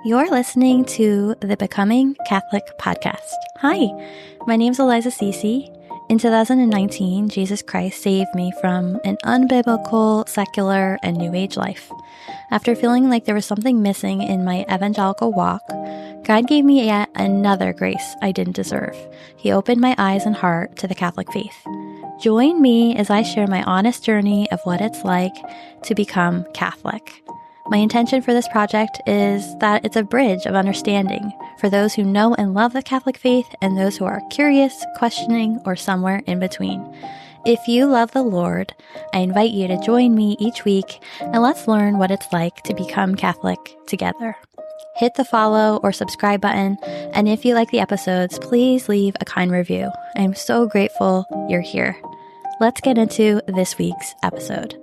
You're listening to the Becoming Catholic podcast. Hi, my name is Eliza. In 2019, Jesus Christ saved me from an unbiblical, secular, and New Age life. After feeling like there was something missing in my evangelical walk, God gave me yet another grace I didn't deserve. He opened my eyes and heart to the Catholic faith. Join me as I share my honest journey of what it's like to become Catholic. My intention for this project is that it's a bridge of understanding for those who know and love the Catholic faith and those who are curious, questioning, or somewhere in between. If you love the Lord, I invite you to join me each week and let's learn what it's like to become Catholic together. Hit the follow or subscribe button, and if you like the episodes, please leave a kind review. I'm so grateful you're here. Let's get into this week's episode.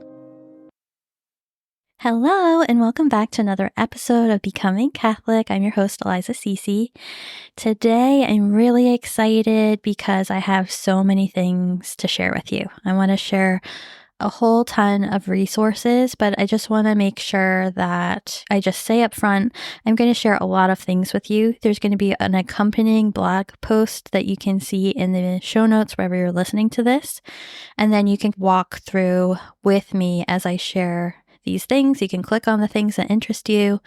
Hello, and welcome back to another episode of Becoming Catholic. I'm your host, Eliza. Today, I'm really excited because I have so many things to share with you. I want to share a whole ton of resources, but I just want to make sure that I just say up front, I'm going to share a lot of things with you. There's going to be an accompanying blog post that you can see in the show notes wherever you're listening to this. And then you can walk through with me as I share these things. You can click on the things that interest you.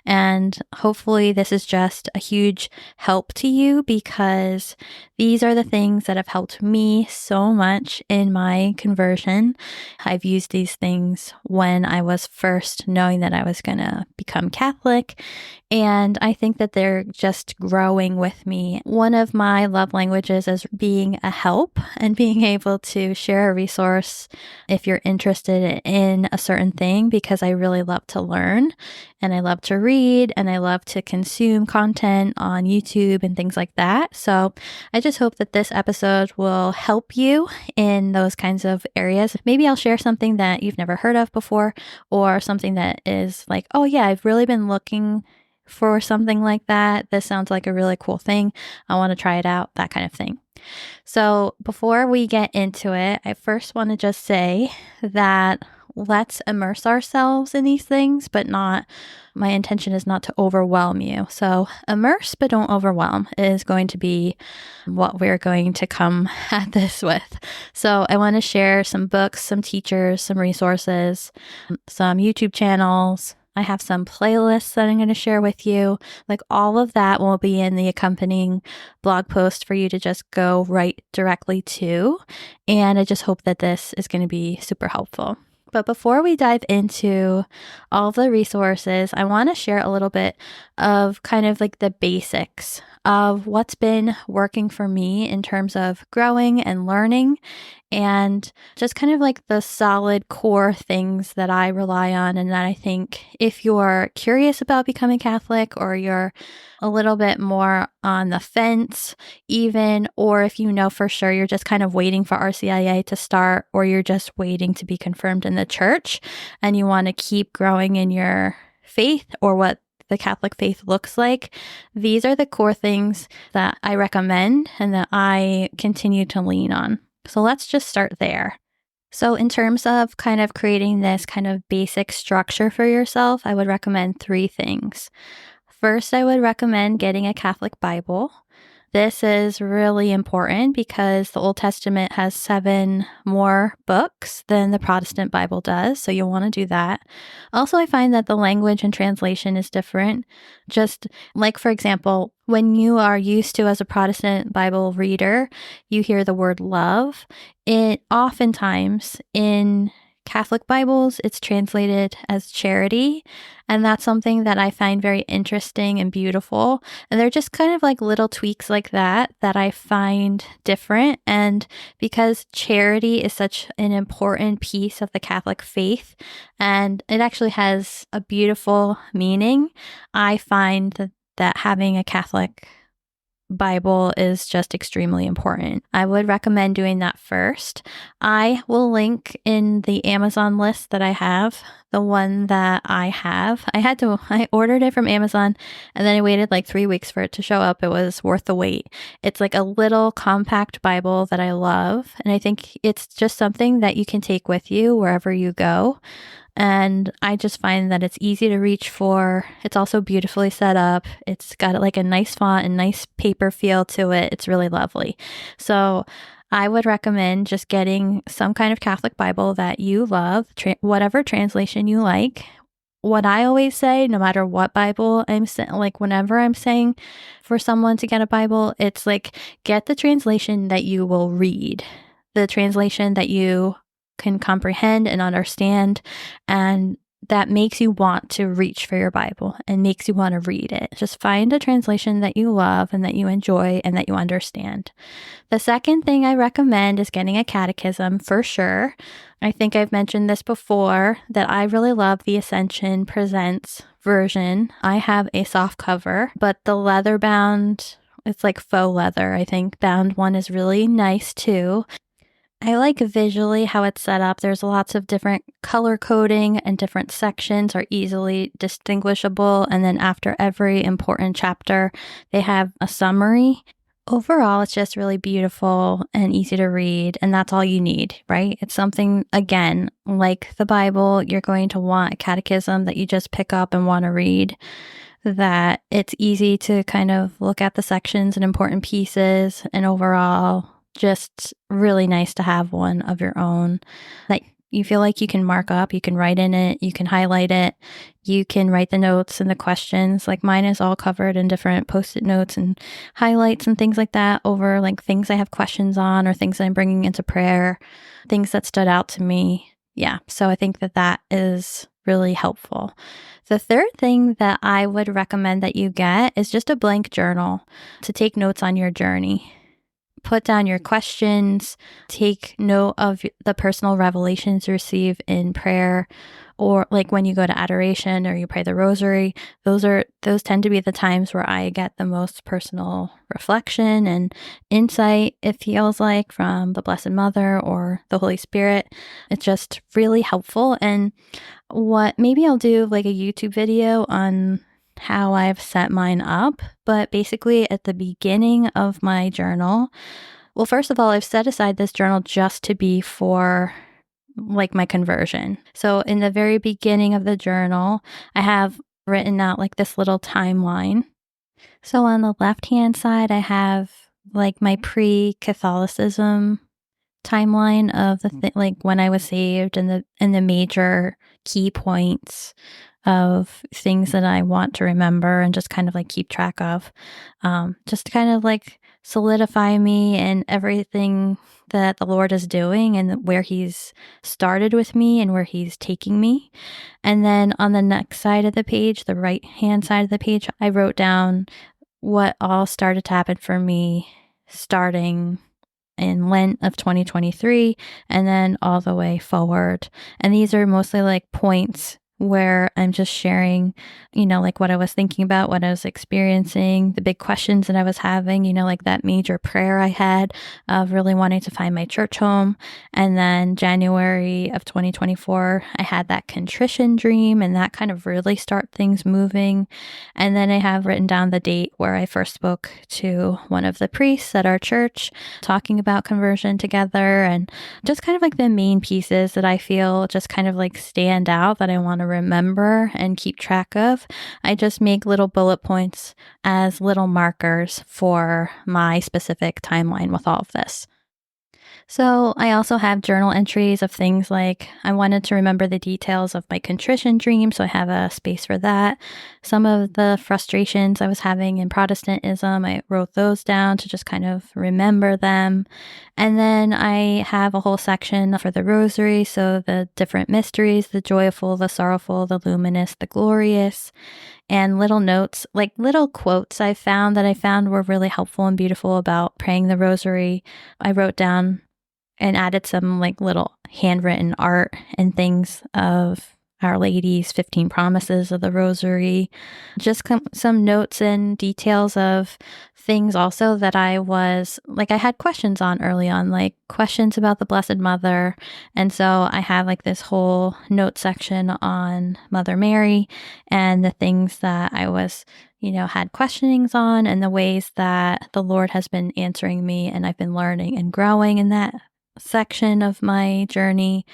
And hopefully this is just a huge help to you because these are the things that have helped me so much in my conversion. I've used these things when I was first knowing that I was going to become Catholic. And I think that they're just growing with me. One of my love languages is being a help and being able to share a resource if you're interested in a certain thing, because I really love to learn and I love to read and I love to consume content on YouTube and things like that. So I just hope that this episode will help you in those kinds of areas. Maybe I'll share something that you've never heard of before, or something that is like, oh yeah, I've really been looking for something like that. This sounds like a really cool thing. I want to try it out, that kind of thing. So before we get into it, I first want to just say that let's immerse ourselves in these things, but my intention is not to overwhelm you. So immerse, but don't overwhelm is going to be what we're going to come at this with. So I want to share some books, some teachers, some resources, some YouTube channels. I have some playlists that I'm going to share with you. Like all of that will be in the accompanying blog post for you to just go right directly to. And I just hope that this is going to be super helpful. But before we dive into all the resources, I want to share a little bit of kind of like the basics of what's been working for me in terms of growing and learning, and just kind of like the solid core things that I rely on and that I think if you're curious about becoming Catholic, or you're a little bit more on the fence even, or if you know for sure you're just kind of waiting for RCIA to start, or you're just waiting to be confirmed in the church and you want to keep growing in your faith or what the Catholic faith looks like, these are the core things that I recommend and that I continue to lean on. So let's just start there. So in terms of kind of creating this kind of basic structure for yourself, I would recommend 3 things. First, I would recommend getting a Catholic Bible. This is really important because the Old Testament has 7 more books than the Protestant Bible does, so you'll want to do that. Also, I find that the language and translation is different. Just like, for example, when you are used to, as a Protestant Bible reader, you hear the word love. It oftentimes in Catholic Bibles, it's translated as charity, and that's something that I find very interesting and beautiful. And they're just kind of like little tweaks like that I find different. And because charity is such an important piece of the Catholic faith, and it actually has a beautiful meaning, I find that having a Catholic Bible is just extremely important. I would recommend doing that first. I will link in the Amazon list that I have, the one that I have. I ordered it from Amazon and then I waited like 3 weeks for it to show up. It was worth the wait. It's like a little compact Bible that I love. And I think it's just something that you can take with you wherever you go. And I just find that it's easy to reach for. It's also beautifully set up. It's got like a nice font and nice paper feel to it. It's really lovely. So I would recommend just getting some kind of Catholic Bible that you love, whatever translation you like. What I always say, no matter what Bible I'm like whenever I'm saying for someone to get a Bible, it's like, get the translation that you will read, the translation that you can comprehend and understand, and that makes you want to reach for your Bible and makes you want to read it. Just find a translation that you love and that you enjoy and that you understand. The second thing I recommend is getting a catechism for sure. I think I've mentioned this before that I really love the Ascension Presents version. I have a soft cover, but the leather bound, it's like faux leather, I think, bound one is really nice too. I like visually how it's set up. There's lots of different color coding and different sections are easily distinguishable. And then after every important chapter, they have a summary. Overall, it's just really beautiful and easy to read. And that's all you need, right? It's something, again, like the Bible, you're going to want a catechism that you just pick up and want to read, that it's easy to kind of look at the sections and important pieces, and overall, just really nice to have one of your own that you feel like you can mark up, you can write in it, you can highlight it, you can write the notes and the questions. Like mine is all covered in different post-it notes and highlights and things like that over like things I have questions on or things I'm bringing into prayer, things that stood out to me. Yeah, so I think that that is really helpful. The third thing that I would recommend that you get is just a blank journal to take notes on your journey. Put down your questions, take note of the personal revelations you receive in prayer, or like when you go to adoration or you pray the rosary. Those tend to be the times where I get the most personal reflection and insight, it feels like, from the Blessed Mother or the Holy Spirit. It's just really helpful. And maybe I'll do like a YouTube video on how I've set mine up, but basically at the beginning of my journal, well, first of all, I've set aside this journal just to be for like my conversion. So in the very beginning of the journal, I have written out like this little timeline. So on the left-hand side, I have like my pre-Catholicism timeline of like when I was saved and the major key points of things that I want to remember and just kind of like keep track of, just to kind of like solidify me and everything that the Lord is doing and where he's started with me and where he's taking me. And then on the next side of the page, the right hand side of the page, I wrote down what all started to happen for me starting in Lent of 2023 and then all the way forward. And these are mostly like points where I'm just sharing, like what I was thinking about, what I was experiencing, the big questions that I was having, like that major prayer I had of really wanting to find my church home. And then January of 2024, I had that contrition dream and that kind of really start things moving. And then I have written down the date where I first spoke to one of the priests at our church, talking about conversion together, and just kind of like the main pieces that I feel just kind of like stand out that I want to remember and keep track of. I just make little bullet points as little markers for my specific timeline with all of this. So I also have journal entries of things like I wanted to remember the details of my contrition dream, so I have a space for that. Some of the frustrations I was having in Protestantism, I wrote those down to just kind of remember them. And then I have a whole section for the rosary, so the different mysteries, the joyful, the sorrowful, the luminous, the glorious, and little notes, like little quotes I found were really helpful and beautiful about praying the rosary. I wrote down and added some like little handwritten art and things of Our Lady's 15 Promises of the Rosary, just some notes and details of things also that I had questions on early on, like questions about the Blessed Mother. And so I have like this whole note section on Mother Mary and the things that I was had questionings on and the ways that the Lord has been answering me and I've been learning and growing in that section of my journey.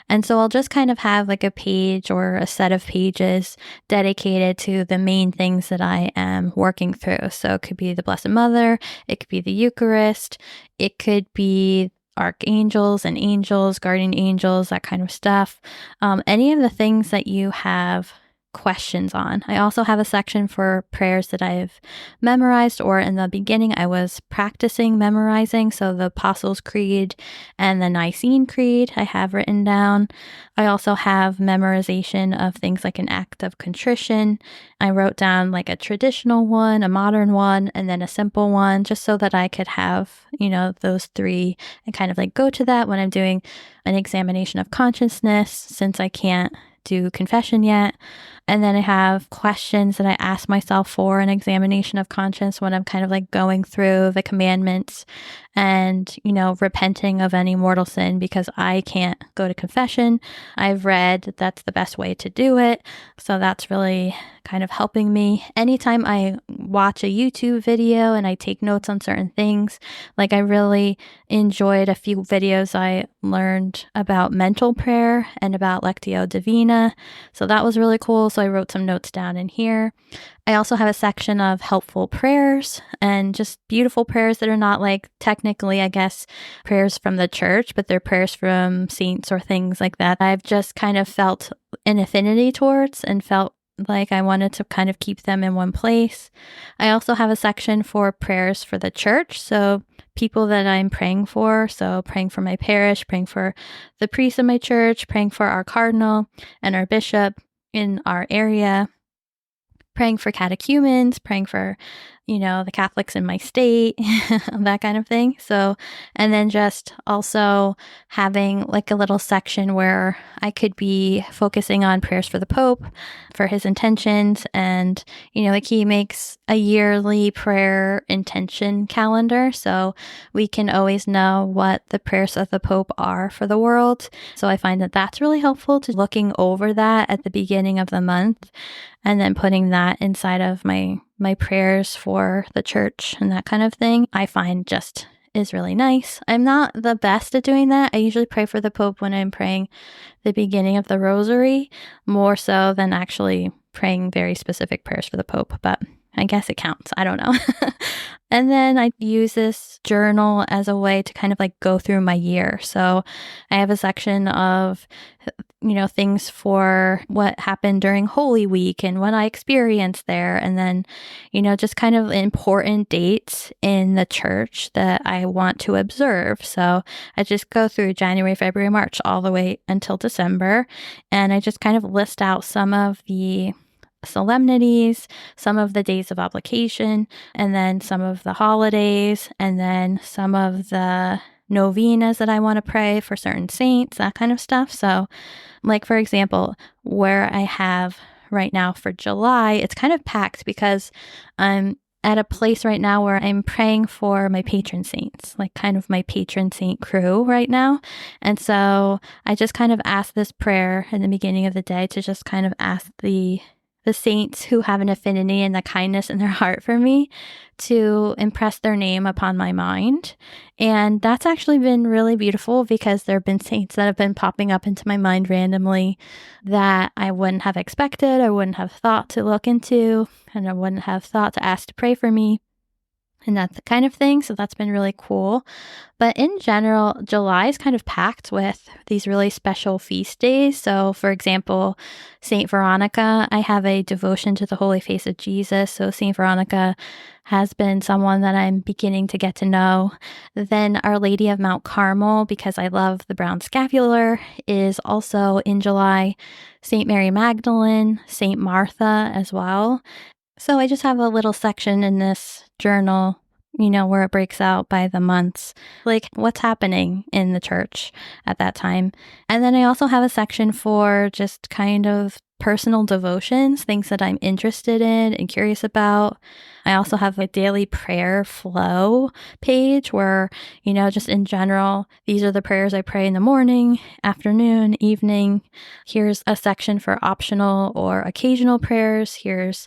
And so I'll just kind of have like a page or a set of pages dedicated to the main things that I am working through. So it could be the Blessed Mother, it could be the Eucharist, it could be archangels and angels, guardian angels, that kind of stuff. Any of the things that you have questions on. I also have a section for prayers that I've memorized, or in the beginning I was practicing memorizing. So the Apostles' Creed and the Nicene Creed I have written down. I also have memorization of things like an act of contrition. I wrote down like a traditional one, a modern one, and then a simple one, just so that I could have, those three and kind of like go to that when I'm doing an examination of consciousness, since I can't do confession yet. And then I have questions that I ask myself for an examination of conscience when I'm kind of like going through the commandments and, repenting of any mortal sin, because I can't go to confession. I've read that that's the best way to do it. So that's really kind of helping me. Anytime I watch a YouTube video and I take notes on certain things, like I really enjoyed a few videos I learned about mental prayer and about Lectio Divina. So that was really cool. So I wrote some notes down in here. I also have a section of helpful prayers and just beautiful prayers that are not like technically, I guess, prayers from the church, but they're prayers from saints or things like that. I've just kind of felt an affinity towards and felt like I wanted to kind of keep them in one place. I also have a section for prayers for the church. So people that I'm praying for. So praying for my parish, praying for the priest of my church, praying for our cardinal and our bishop in our area, praying for catechumens, praying for, the Catholics in my state, that kind of thing. So, and then just also having like a little section where I could be focusing on prayers for the Pope, for his intentions. And, like he makes a yearly prayer intention calendar. So we can always know what the prayers of the Pope are for the world. So I find that that's really helpful to looking over that at the beginning of the month and then putting that inside of my prayers for the church and that kind of thing, I find just is really nice. I'm not the best at doing that. I usually pray for the Pope when I'm praying the beginning of the rosary, more so than actually praying very specific prayers for the Pope, but I guess it counts. I don't know. And then I use this journal as a way to kind of like go through my year. So I have a section of, things for what happened during Holy Week and what I experienced there. And then, just kind of important dates in the church that I want to observe. So I just go through January, February, March, all the way until December. And I just kind of list out some of the solemnities, some of the days of obligation, and then some of the holidays, and then some of the novenas that I want to pray for certain saints, that kind of stuff. So, like, for example, where I have right now for July, it's kind of packed because I'm at a place right now where I'm praying for my patron saints, like kind of my patron saint crew right now. And so I just kind of ask this prayer in the beginning of the day to just kind of ask the saints who have an affinity and the kindness in their heart for me to impress their name upon my mind. And that's actually been really beautiful because there have been saints that have been popping up into my mind randomly that I wouldn't have expected, I wouldn't have thought to look into, and I wouldn't have thought to ask to pray for me. And that kind of thing. So that's been really cool. But in general, July is kind of packed with these really special feast days. So for example, Saint Veronica, I have a devotion to the Holy Face of Jesus. So Saint Veronica has been someone that I'm beginning to get to know. Then Our Lady of Mount Carmel, because I love the brown scapular, is also in July. Saint Mary Magdalene, Saint Martha as well. So I just have a little section in this journal, where it breaks out by the months, like what's happening in the church at that time. And then I also have a section for just kind of personal devotions, things that I'm interested in and curious about. I also have a daily prayer flow page where, just in general, these are the prayers I pray in the morning, afternoon, evening. Here's a section for optional or occasional prayers. Here's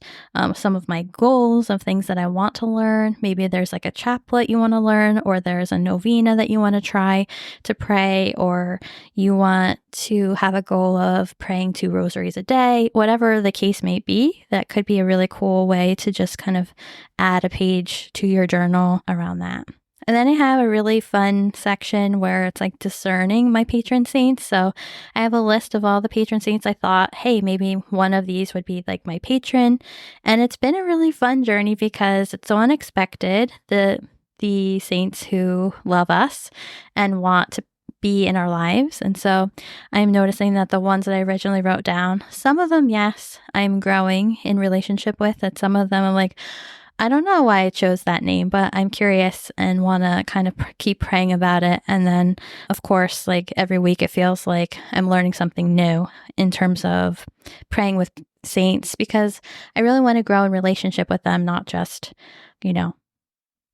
some of my goals of things that I want to learn. Maybe there's like a chaplet you want to learn, or there's a novena that you want to try to pray, or you want to have a goal of praying 2 rosaries a day, whatever the case may be. That could be a really cool way to just kind of add a page to your journal around that. And then I have a really fun section where it's like discerning my patron saints. So I have a list of all the patron saints. I thought, hey, maybe one of these would be like my patron. And it's been a really fun journey because it's so unexpected. The saints who love us and want to be in our lives. And so I'm noticing that the ones that I originally wrote down, some of them, yes, I'm growing in relationship with, and some of them I'm like, I don't know why I chose that name, but I'm curious and want to kind of keep praying about it. And then, of course, like every week, it feels like I'm learning something new in terms of praying with saints, because I really want to grow in relationship with them, not just,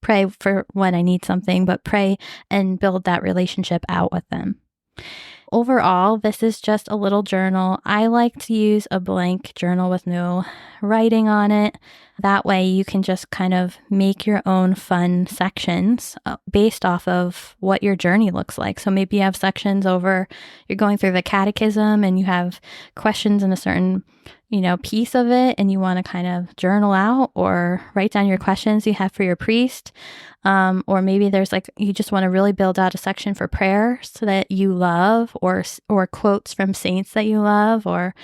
pray for when I need something, but pray and build that relationship out with them. Overall, this is just a little journal. I like to use a blank journal with no writing on it. That way you can just kind of make your own fun sections based off of what your journey looks like. So maybe you have sections over, you're going through the catechism and you have questions in a certain piece of it, and you want to kind of journal out or write down your questions you have for your priest. Or maybe there's you just want to really build out a section for prayers that you love, or quotes from saints that you love, or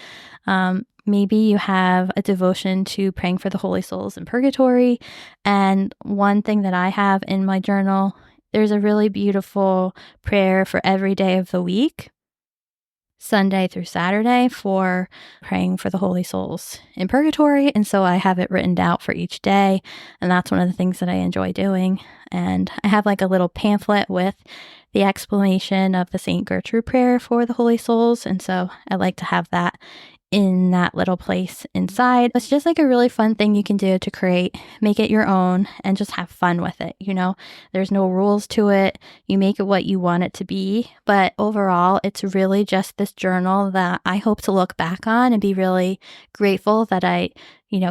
maybe you have a devotion to praying for the holy souls in purgatory. And one thing that I have in my journal, there's a really beautiful prayer for every day of the week, Sunday through Saturday, for praying for the holy souls in purgatory. And so I have it written out for each day. And that's one of the things that I enjoy doing. And I have a little pamphlet with the explanation of the St. Gertrude prayer for the holy souls. And so I like to have that in that little place inside. It's just a really fun thing you can do to make it your own and just have fun with it. There's no rules to it. You make it what you want it to be. But overall, it's really just this journal that I hope to look back on and be really grateful that I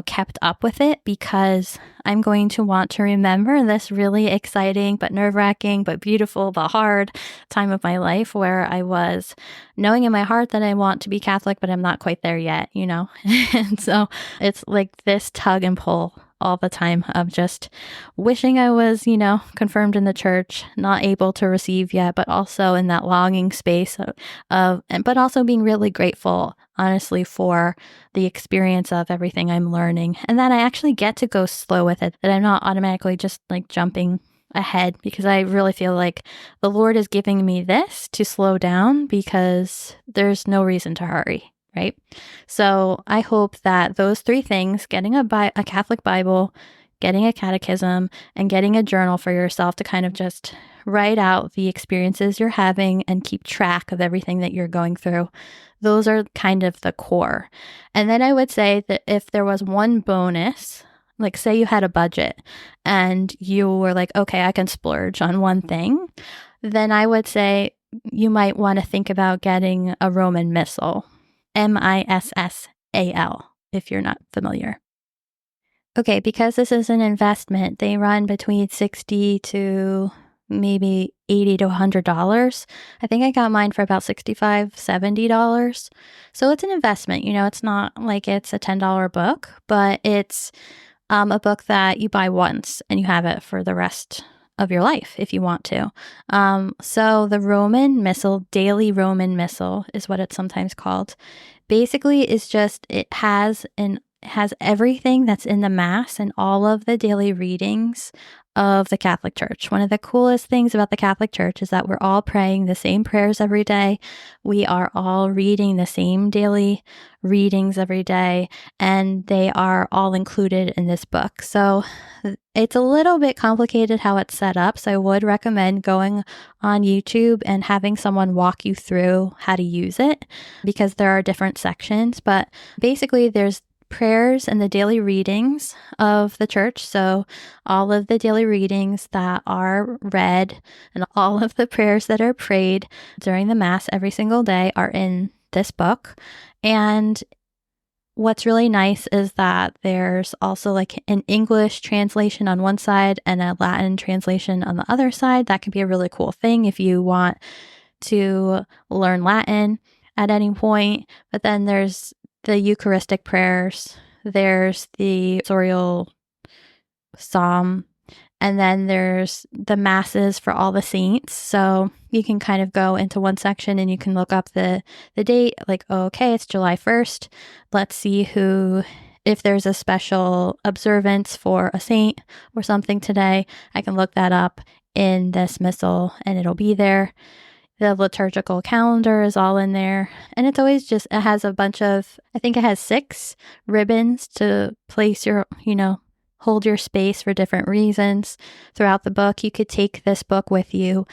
kept up with it, because I'm going to want to remember this really exciting but nerve-wracking but beautiful but hard time of my life where I was knowing in my heart that I want to be Catholic, but I'm not quite there yet, And so it's this tug and pull all the time of just wishing I was, confirmed in the church, not able to receive yet, but also in that longing space but also being really grateful, honestly, for the experience of everything I'm learning, and that I actually get to go slow with it, that I'm not automatically just jumping ahead, because I really feel like the Lord is giving me this to slow down, because there's no reason to hurry. Right? So I hope that those 3 things, getting a Catholic Bible, getting a catechism, and getting a journal for yourself to kind of just write out the experiences you're having and keep track of everything that you're going through, those are kind of the core. And then I would say that if there was one bonus, say you had a budget and you were okay, I can splurge on one thing, then I would say you might want to think about getting a Roman Missal. Missal, if you're not familiar. Okay, because this is an investment, they run between $60 to maybe $80 to $100. I think I got mine for about $65, $70. So it's an investment. It's not like it's a $10 book, but it's a book that you buy once and you have it for the rest of your life if you want to. So the Roman Missal, Daily Roman Missal is what it's sometimes called. Basically, it's just, it has everything that's in the Mass and all of the daily readings of the Catholic Church. One of the coolest things about the Catholic Church is that we're all praying the same prayers every day. We are all reading the same daily readings every day, and they are all included in this book. So it's a little bit complicated how it's set up, so I would recommend going on YouTube and having someone walk you through how to use it, because there are different sections. But basically, there's prayers and the daily readings of the church. So all of the daily readings that are read and all of the prayers that are prayed during the Mass every single day are in this book. And what's really nice is that there's also like an English translation on one side and a Latin translation on the other side. That can be a really cool thing if you want to learn Latin at any point. But then there's the Eucharistic prayers, there's the Sorial Psalm, and then there's the masses for all the saints. So you can kind of go into one section and you can look up the date, like, oh, okay, it's July 1st. Let's see if there's a special observance for a saint or something today, I can look that up in this missal and it'll be there. The liturgical calendar is all in there. And it's always it has a bunch of, I think it has 6 ribbons to place your, hold your space for different reasons throughout the book. You could take this book with you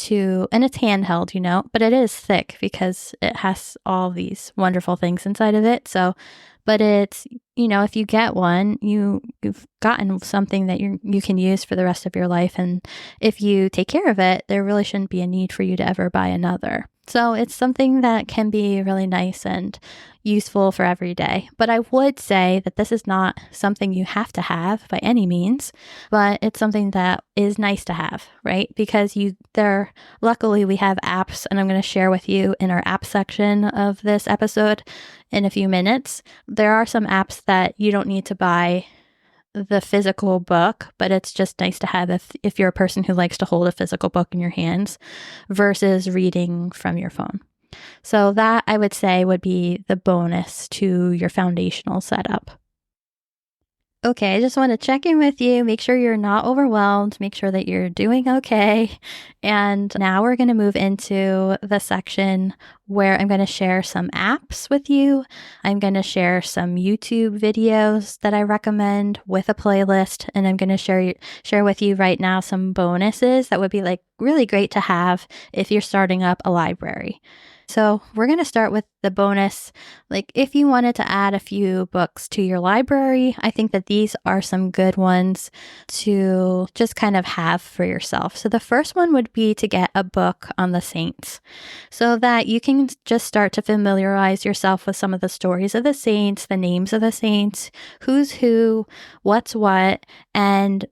and it's handheld, but it is thick because it has all these wonderful things inside of it. So, but it's, if you get one, you've gotten something that you can use for the rest of your life. And if you take care of it, there really shouldn't be a need for you to ever buy another. So it's something that can be really nice and useful for every day. But I would say that this is not something you have to have by any means, but it's something that is nice to have, right? Because luckily we have apps, and I'm going to share with you in our app section of this episode in a few minutes. There are some apps that you don't need to buy the physical book, but it's just nice to have if you're a person who likes to hold a physical book in your hands versus reading from your phone. So that, I would say, would be the bonus to your foundational setup. Okay, I just want to check in with you, make sure you're not overwhelmed, make sure that you're doing okay. And now we're going to move into the section where I'm going to share some apps with you. I'm going to share some YouTube videos that I recommend with a playlist, and I'm going to share with you right now some bonuses that would be like really great to have if you're starting up a library. So we're going to start with the bonus. Like if you wanted to add a few books to your library, I think that these are some good ones to just kind of have for yourself. So the first one would be to get a book on the saints so that you can just start to familiarize yourself with some of the stories of the saints, the names of the saints, who's who, what's what, and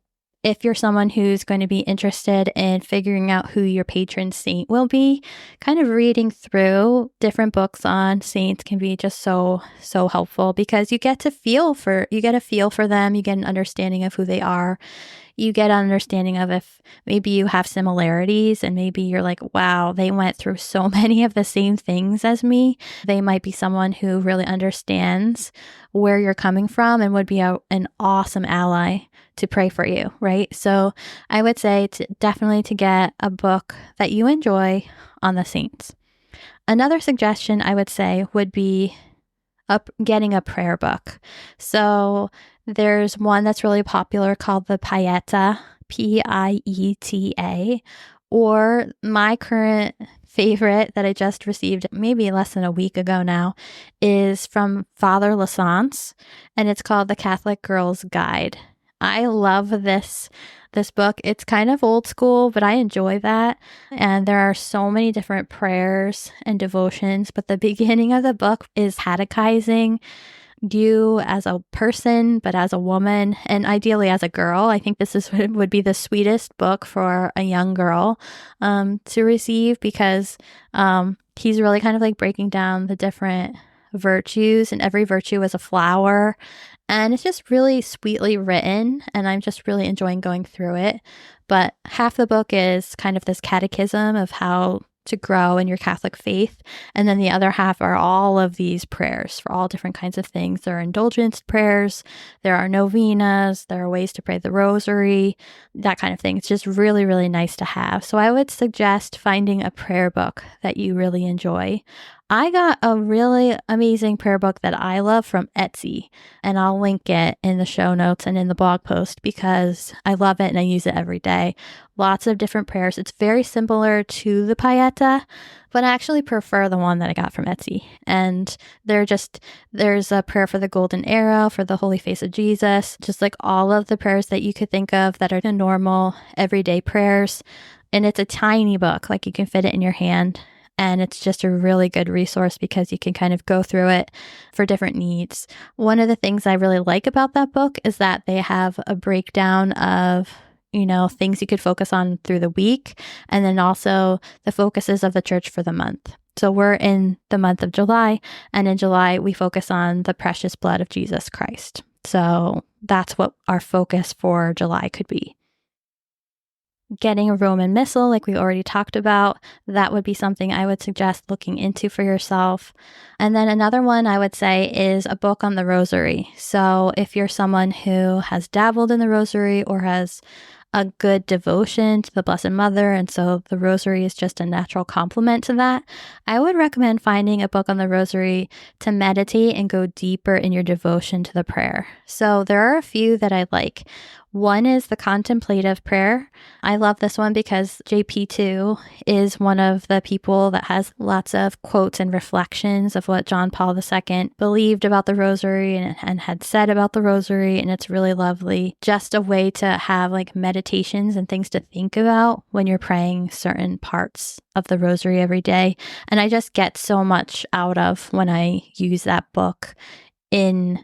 if you're someone who's going to be interested in figuring out who your patron saint will be, kind of reading through different books on saints can be just so helpful because you get a feel for them, you get an understanding of who they are. You get an understanding of if maybe you have similarities and maybe you're like, wow, they went through so many of the same things as me. They might be someone who really understands where you're coming from and would be an awesome ally to pray for you, right? So I would say definitely to get a book that you enjoy on the saints. Another suggestion I would say would be getting a prayer book. So there's one that's really popular called the Pieta, Pieta, or my current favorite that I just received maybe less than a week ago now is from Father Lasance, and it's called The Catholic Girl's Guide. I love this book. It's kind of old school, but I enjoy that. And there are so many different prayers and devotions, but the beginning of the book is catechizing you as a person, but as a woman, and ideally as a girl. I think this would be the sweetest book for a young girl to receive because he's really kind of like breaking down the different virtues, and every virtue is a flower. And it's just really sweetly written, and I'm just really enjoying going through it. But half the book is kind of this catechism of how to grow in your Catholic faith. And then the other half are all of these prayers for all different kinds of things. There are indulgence prayers, there are novenas, there are ways to pray the rosary, that kind of thing. It's just really, really nice to have. So I would suggest finding a prayer book that you really enjoy I got a really amazing prayer book that I love from Etsy, and I'll link it in the show notes and in the blog post because I love it and I use it every day. Lots of different prayers. It's very similar to the Pieta, but I actually prefer the one that I got from Etsy. And there's a prayer for the golden arrow, for the holy face of Jesus, just like all of the prayers that you could think of that are the normal everyday prayers. And it's a tiny book, like you can fit it in your hand. And it's just a really good resource because you can kind of go through it for different needs. One of the things I really like about that book is that they have a breakdown of, things you could focus on through the week, and then also the focuses of the church for the month. So we're in the month of July, and in July, we focus on the precious blood of Jesus Christ. So that's what our focus for July could be. Getting a Roman Missal, like we already talked about, that would be something I would suggest looking into for yourself. And then another one I would say is a book on the rosary. So if you're someone who has dabbled in the rosary or has a good devotion to the Blessed Mother, and so the rosary is just a natural complement to that, I would recommend finding a book on the rosary to meditate and go deeper in your devotion to the prayer. So there are a few that I like. One is the contemplative prayer. I love this one because JP2 is one of the people that has lots of quotes and reflections of what John Paul II believed about the rosary and had said about the rosary. And it's really lovely. Just a way to have like meditations and things to think about when you're praying certain parts of the rosary every day. And I just get so much out of when I use that book in,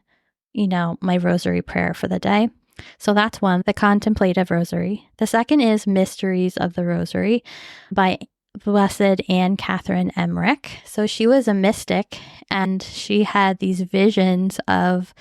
my rosary prayer for the day. So that's one, the contemplative rosary. The second is Mysteries of the Rosary by Blessed Anne Catherine Emmerich. So she was a mystic and she had these visions of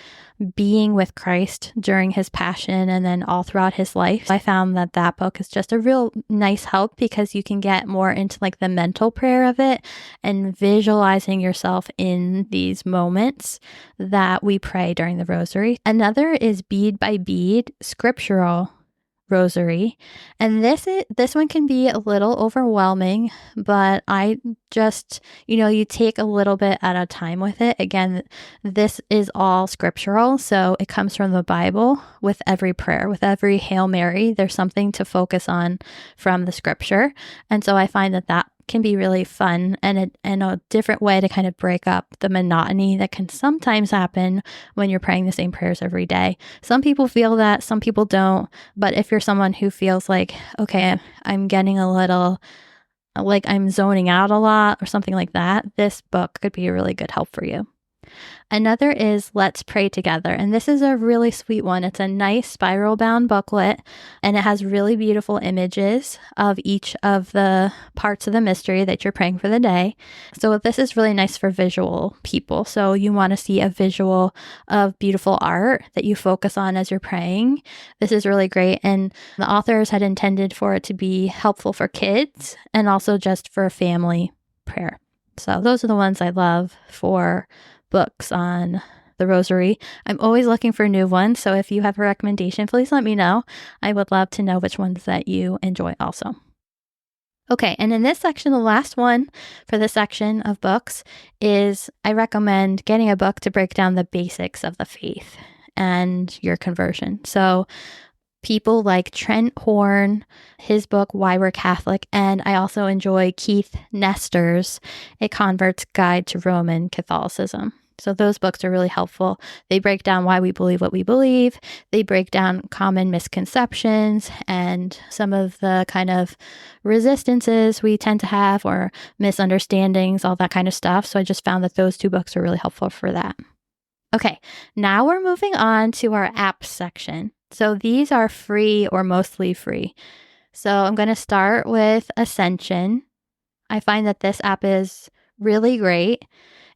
being with Christ during his passion and then all throughout his life. I found that book is just a real nice help because you can get more into like the mental prayer of it and visualizing yourself in these moments that we pray during the rosary. Another is Bead by Bead Scriptural Rosary. And this one can be a little overwhelming, but I just, you take a little bit at a time with it. Again, this is all scriptural. So it comes from the Bible with every prayer, with every Hail Mary. There's something to focus on from the scripture. And so I find that can be really fun and a different way to kind of break up the monotony that can sometimes happen when you're praying the same prayers every day. Some people feel that, some people don't. But if you're someone who feels like, okay, I'm getting a little, like I'm zoning out a lot or something like that, this book could be a really good help for you. Another is Let's Pray Together. And this is a really sweet one. It's a nice spiral bound booklet and it has really beautiful images of each of the parts of the mystery that you're praying for the day. So this is really nice for visual people. So you want to see a visual of beautiful art that you focus on as you're praying. This is really great. And the authors had intended for it to be helpful for kids and also just for family prayer. So those are the ones I love for books on the rosary. I'm always looking for new ones, so if you have a recommendation, please let me know. I would love to know which ones that you enjoy also. Okay, and in this section, the last one for this section of books is I recommend getting a book to break down the basics of the faith and your conversion. So people like Trent Horn, his book, Why We're Catholic, and I also enjoy Keith Nestor's A Convert's Guide to Roman Catholicism. So those books are really helpful. They break down why we believe what we believe. They break down common misconceptions and some of the kind of resistances we tend to have or misunderstandings, all that kind of stuff. So I just found that those two books are really helpful for that. Okay, now we're moving on to our apps section. So these are free or mostly free. So I'm going to start with Ascension. I find that this app is really great.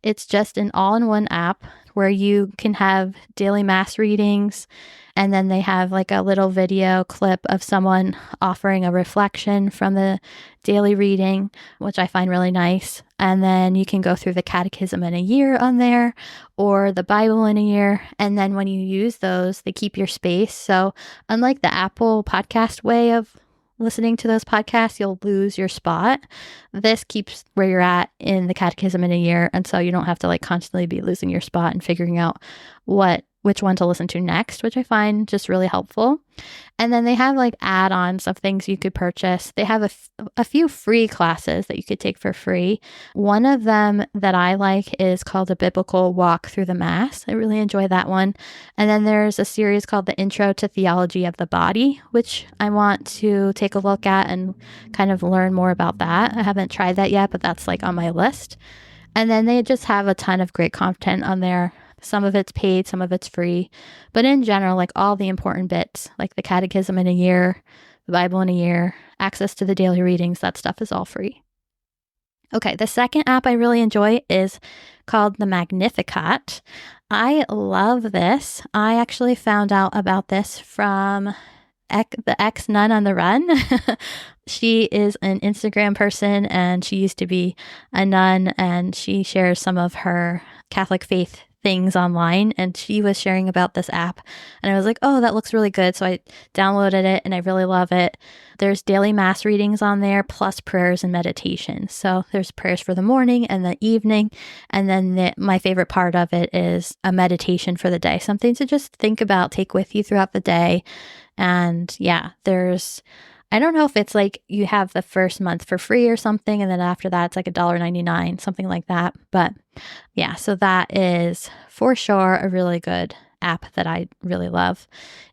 It's just an all-in-one app where you can have daily mass readings, and then they have like a little video clip of someone offering a reflection from the daily reading, which I find really nice. And then you can go through the catechism in a year on there or the Bible in a year. And then when you use those, they keep your space. So unlike the Apple podcast way of listening to those podcasts, you'll lose your spot. This keeps where you're at in the catechism in a year. And so you don't have to like constantly be losing your spot and figuring out which one to listen to next, which I find just really helpful. And then they have like add-ons of things you could purchase. They have a few free classes that you could take for free. One of them that I like is called A Biblical Walk Through the Mass. I really enjoy that one. And then there's a series called The Intro to Theology of the Body, which I want to take a look at and kind of learn more about that. I haven't tried that yet, but that's like on my list. And then they just have a ton of great content on there. Some of it's paid, some of it's free. But in general, like all the important bits, like the catechism in a year, the Bible in a year, access to the daily readings, that stuff is all free. Okay, the second app I really enjoy is called the Magnificat. I love this. I actually found out about this from the ex-nun on the run. She is an Instagram person and she used to be a nun, and she shares some of her Catholic faith things online, and she was sharing about this app, and I was like, oh, that looks really good. So I downloaded it and I really love it. There's daily mass readings on there, plus prayers and meditation. So there's prayers for the morning and the evening, and then my favorite part of it is a meditation for the day, something to just think about, take with you throughout the day. And yeah, I don't know if it's like you have the first month for free or something, and then after that it's like $1.99, something like that. But yeah, so that is for sure a really good app that I really love.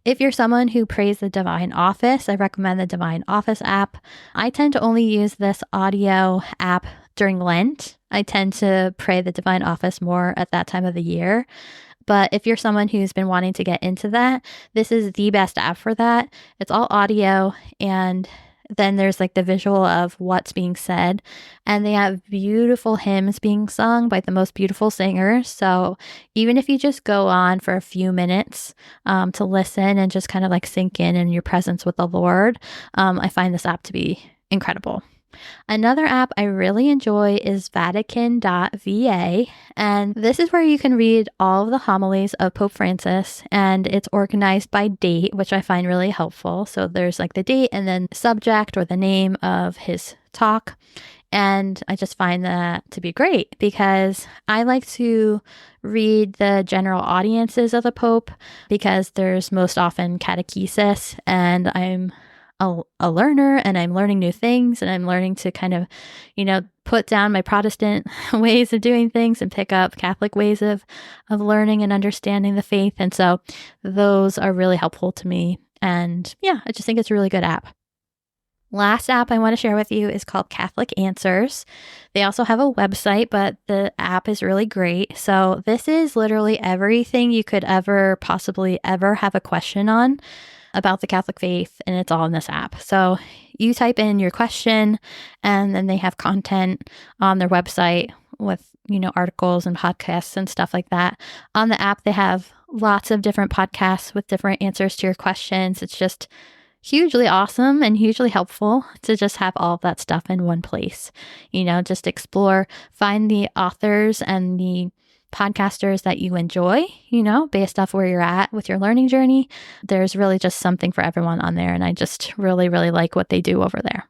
If you're someone who prays the Divine Office, I recommend the Divine Office app. I tend to only use this audio app during Lent. I tend to pray the Divine Office more at that time of the year. But if you're someone who's been wanting to get into that, this is the best app for that. It's all audio, and then there's like the visual of what's being said. And they have beautiful hymns being sung by the most beautiful singers. So even if you just go on for a few minutes to listen and just kind of like sink in your presence with the Lord, I find this app to be incredible. Another app I really enjoy is Vatican.va, and this is where you can read all of the homilies of Pope Francis, and it's organized by date, which I find really helpful. So there's like the date and then subject or the name of his talk. And I just find that to be great because I like to read the general audiences of the Pope because there's most often catechesis, and I'm a learner and I'm learning new things, and I'm learning to kind of, put down my Protestant ways of doing things and pick up Catholic ways of learning and understanding the faith. And so those are really helpful to me. And yeah, I just think it's a really good app. Last app I want to share with you is called Catholic Answers. They also have a website, but the app is really great. So this is literally everything you could possibly ever have a question on about the Catholic faith, and it's all in this app. So you type in your question, and then they have content on their website with, articles and podcasts and stuff like that. On the app, they have lots of different podcasts with different answers to your questions. It's just hugely awesome and hugely helpful to just have all of that stuff in one place. Just explore, find the authors and the podcasters that you enjoy, based off where you're at with your learning journey. There's really just something for everyone on there, and I just really, really like what they do over there.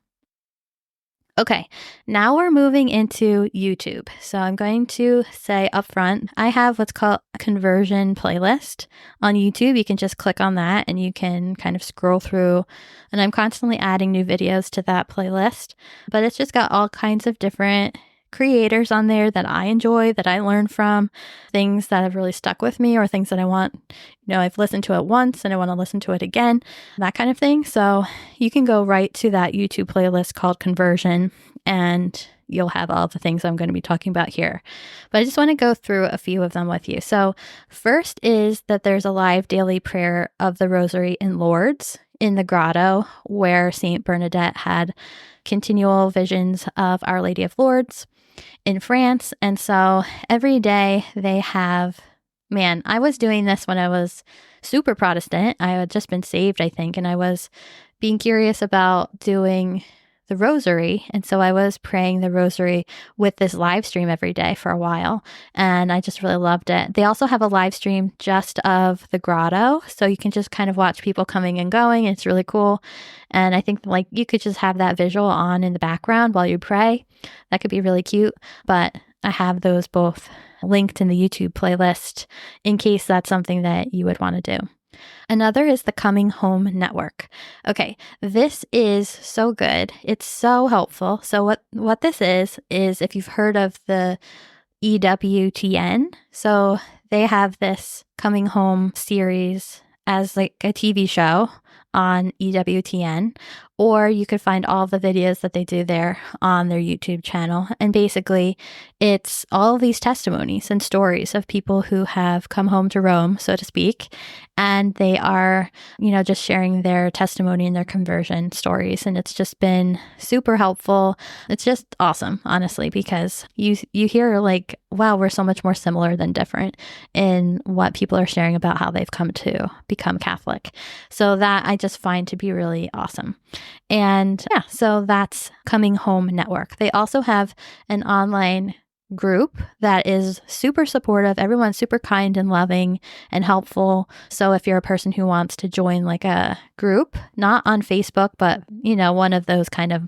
Okay, now we're moving into YouTube. So I'm going to say up front, I have what's called a conversion playlist on YouTube. You can just click on that and you can kind of scroll through, and I'm constantly adding new videos to that playlist, but it's just got all kinds of different creators on there that I enjoy, that I learn from, things that have really stuck with me, or things that I want, I've listened to it once and I want to listen to it again, that kind of thing. So you can go right to that YouTube playlist called Conversion, and you'll have all the things I'm going to be talking about here. But I just want to go through a few of them with you. So first is that there's a live daily prayer of the Rosary in Lourdes in the grotto where Saint Bernadette had continual visions of Our Lady of Lourdes in France. And so every day they have, I was doing this when I was super Protestant. I had just been saved, I think, and I was being curious about doing the rosary. And so I was praying the rosary with this live stream every day for a while. And I just really loved it. They also have a live stream just of the grotto. So you can just kind of watch people coming and going. It's really cool. And I think like you could just have that visual on in the background while you pray. That could be really cute. But I have those both linked in the YouTube playlist in case that's something that you would want to do. Another is the Coming Home Network. Okay, this is so good. It's so helpful. So what this is if you've heard of the EWTN, so they have this Coming Home series as like a TV show on EWTN, or you could find all the videos that they do there on their YouTube channel. And basically, it's all these testimonies and stories of people who have come home to Rome, so to speak, and they are, just sharing their testimony and their conversion stories. And it's just been super helpful. It's just awesome, honestly, because you hear like, wow, we're so much more similar than different in what people are sharing about how they've come to become Catholic. So that I just find to be really awesome. And yeah, so that's Coming Home Network. They also have an online group that is super supportive. Everyone's super kind and loving and helpful. So if you're a person who wants to join like a group, not on Facebook, but one of those kind of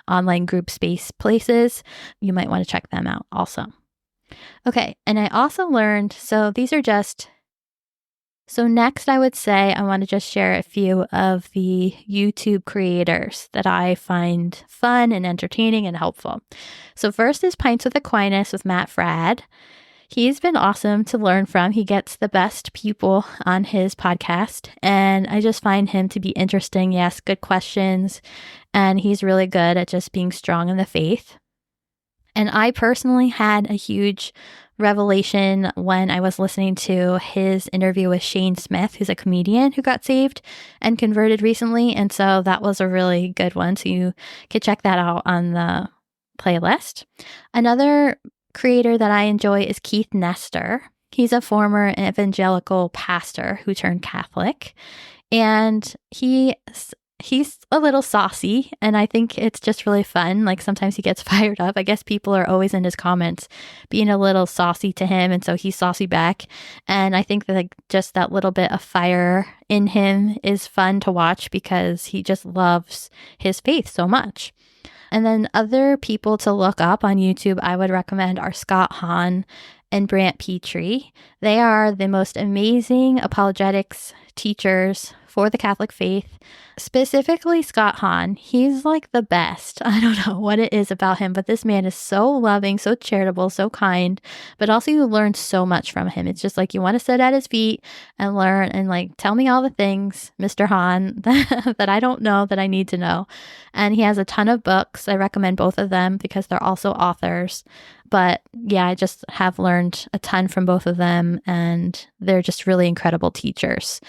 online group space places, you might want to check them out also. Okay, and I also learned, so next I would say I want to just share a few of the YouTube creators that I find fun and entertaining and helpful. So first is Pints with Aquinas with Matt Fradd. He's been awesome to learn from. He gets the best people on his podcast, and I just find him to be interesting. He asks good questions, and he's really good at just being strong in the faith. And I personally had a huge revelation when I was listening to his interview with Shane Smith, who's a comedian who got saved and converted recently. And so that was a really good one. So you could check that out on the playlist. Another creator that I enjoy is Keith Nestor. He's a former evangelical pastor who turned Catholic. And he's a little saucy, and I think it's just really fun. Like sometimes he gets fired up. I guess people are always in his comments being a little saucy to him, and so he's saucy back. And I think that like just that little bit of fire in him is fun to watch because he just loves his faith so much. And then other people to look up on YouTube I would recommend are Scott Hahn and Brant Petrie. They are the most amazing apologetics teachers for the Catholic faith. Specifically Scott Hahn, he's like the best. I don't know what it is about him, but this man is so loving, so charitable, so kind, but also you learn so much from him. It's just like you want to sit at his feet and learn and like, tell me all the things, Mr. Hahn, that I don't know that I need to know. And he has a ton of books. I recommend both of them because they're also authors. But yeah, I just have learned a ton from both of them, and they're just really incredible teachers.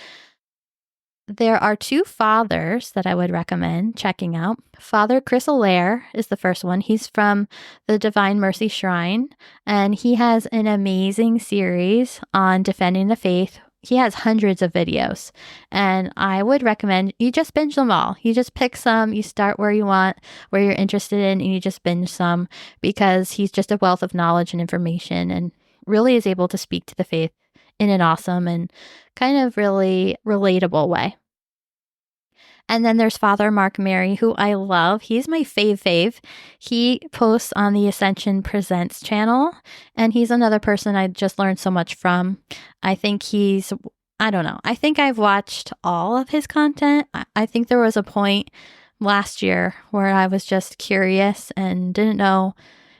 There are two fathers that I would recommend checking out. Father Chris Allaire is the first one. He's from the Divine Mercy Shrine, and he has an amazing series on defending the faith. He has hundreds of videos, and I would recommend you just binge them all. You just pick some, you start where you want, where you're interested in, and you just binge some because he's just a wealth of knowledge and information and really is able to speak to the faith in an awesome and kind of really relatable way. And then there's Father Mark Mary, who I love. He's my fave. He posts on the Ascension Presents channel, and he's another person I just learned so much from. I think I think I've watched all of his content. I think there was a point last year where I was just curious and didn't know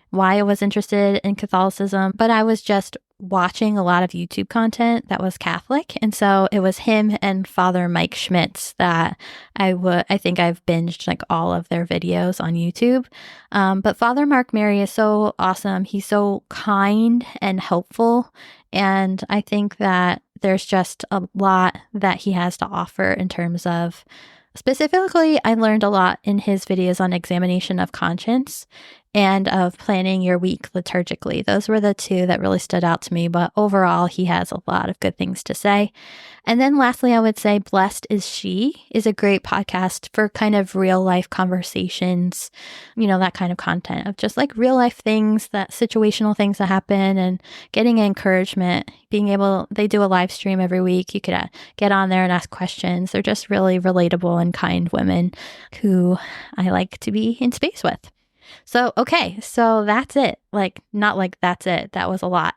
why I was interested in Catholicism, but I was just watching a lot of YouTube content that was Catholic. And so it was him and Father Mike Schmitz that I think I've binged like all of their videos on YouTube. But Father Mark Mary is so awesome. He's so kind and helpful. And I think that there's just a lot that he has to offer in terms of, specifically, I learned a lot in his videos on examination of conscience and of planning your week liturgically. Those were the two that really stood out to me, but overall, he has a lot of good things to say. And then lastly, I would say Blessed is She is a great podcast for kind of real life conversations, that kind of content of just like real life things, that situational things that happen and getting encouragement, they do a live stream every week. You could get on there and ask questions. They're just really relatable and kind women who I like to be in space with. So, okay, so that's it. Not like that's it. That was a lot.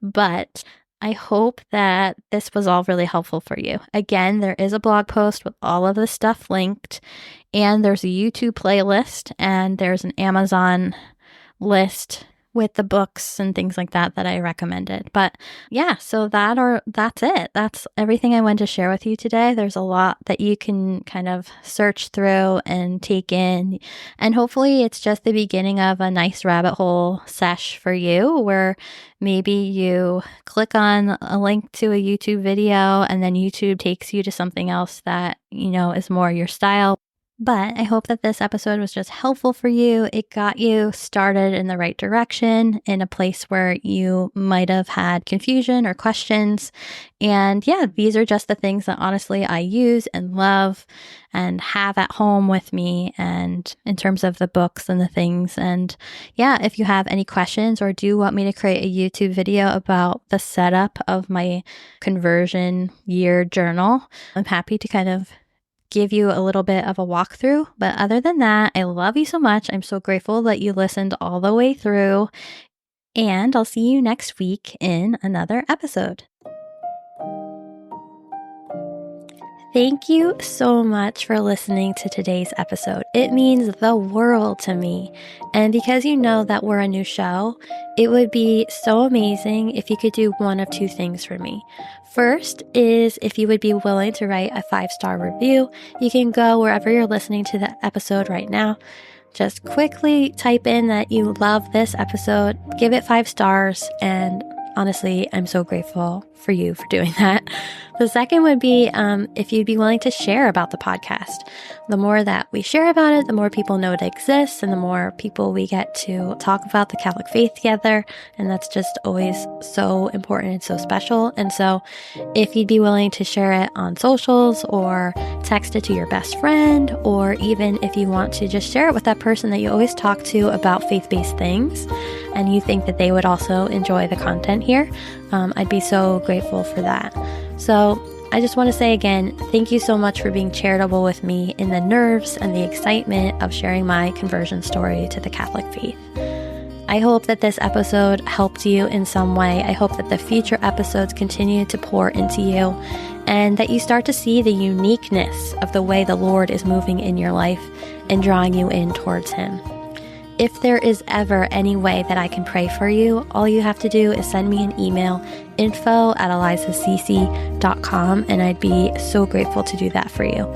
But I hope that this was all really helpful for you. Again, there is a blog post with all of this stuff linked, and there's a YouTube playlist, and there's an Amazon list with the books and things like that I recommended. But yeah, so that's it. That's everything I wanted to share with you today. There's a lot that you can kind of search through and take in. And hopefully it's just the beginning of a nice rabbit hole sesh for you where maybe you click on a link to a YouTube video and then YouTube takes you to something else that, is more your style. But I hope that this episode was just helpful for you. It got you started in the right direction in a place where you might have had confusion or questions. And yeah, these are just the things that honestly I use and love and have at home with me, and in terms of the books and the things. And yeah, if you have any questions or do want me to create a YouTube video about the setup of my conversion year journal, I'm happy to kind of give you a little bit of a walkthrough. But other than that, I love you so much. I'm so grateful that you listened all the way through, and I'll see you next week in another episode. Thank you so much for listening to today's episode. It means the world to me. And because you know that we're a new show, it would be so amazing if you could do one of two things for me. First is if you would be willing to write a 5-star review. You can go wherever you're listening to the episode right now. Just quickly type in that you love this episode, give it 5 stars, and honestly, I'm so grateful for you for doing that. The second would be if you'd be willing to share about the podcast. The more that we share about it, the more people know it exists, and the more people we get to talk about the Catholic faith together. And that's just always so important and so special. And so if you'd be willing to share it on socials or text it to your best friend, or even if you want to just share it with that person that you always talk to about faith-based things, and you think that they would also enjoy the content here, I'd be so grateful for that. So I just want to say again, thank you so much for being charitable with me in the nerves and the excitement of sharing my conversion story to the Catholic faith. I hope that this episode helped you in some way. I hope that the future episodes continue to pour into you, and that you start to see the uniqueness of the way the Lord is moving in your life and drawing you in towards Him. If there is ever any way that I can pray for you, all you have to do is send me an email, info@elizacc.com, and I'd be so grateful to do that for you.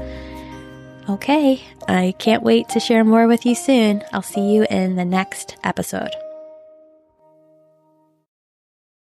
Okay, I can't wait to share more with you soon. I'll see you in the next episode.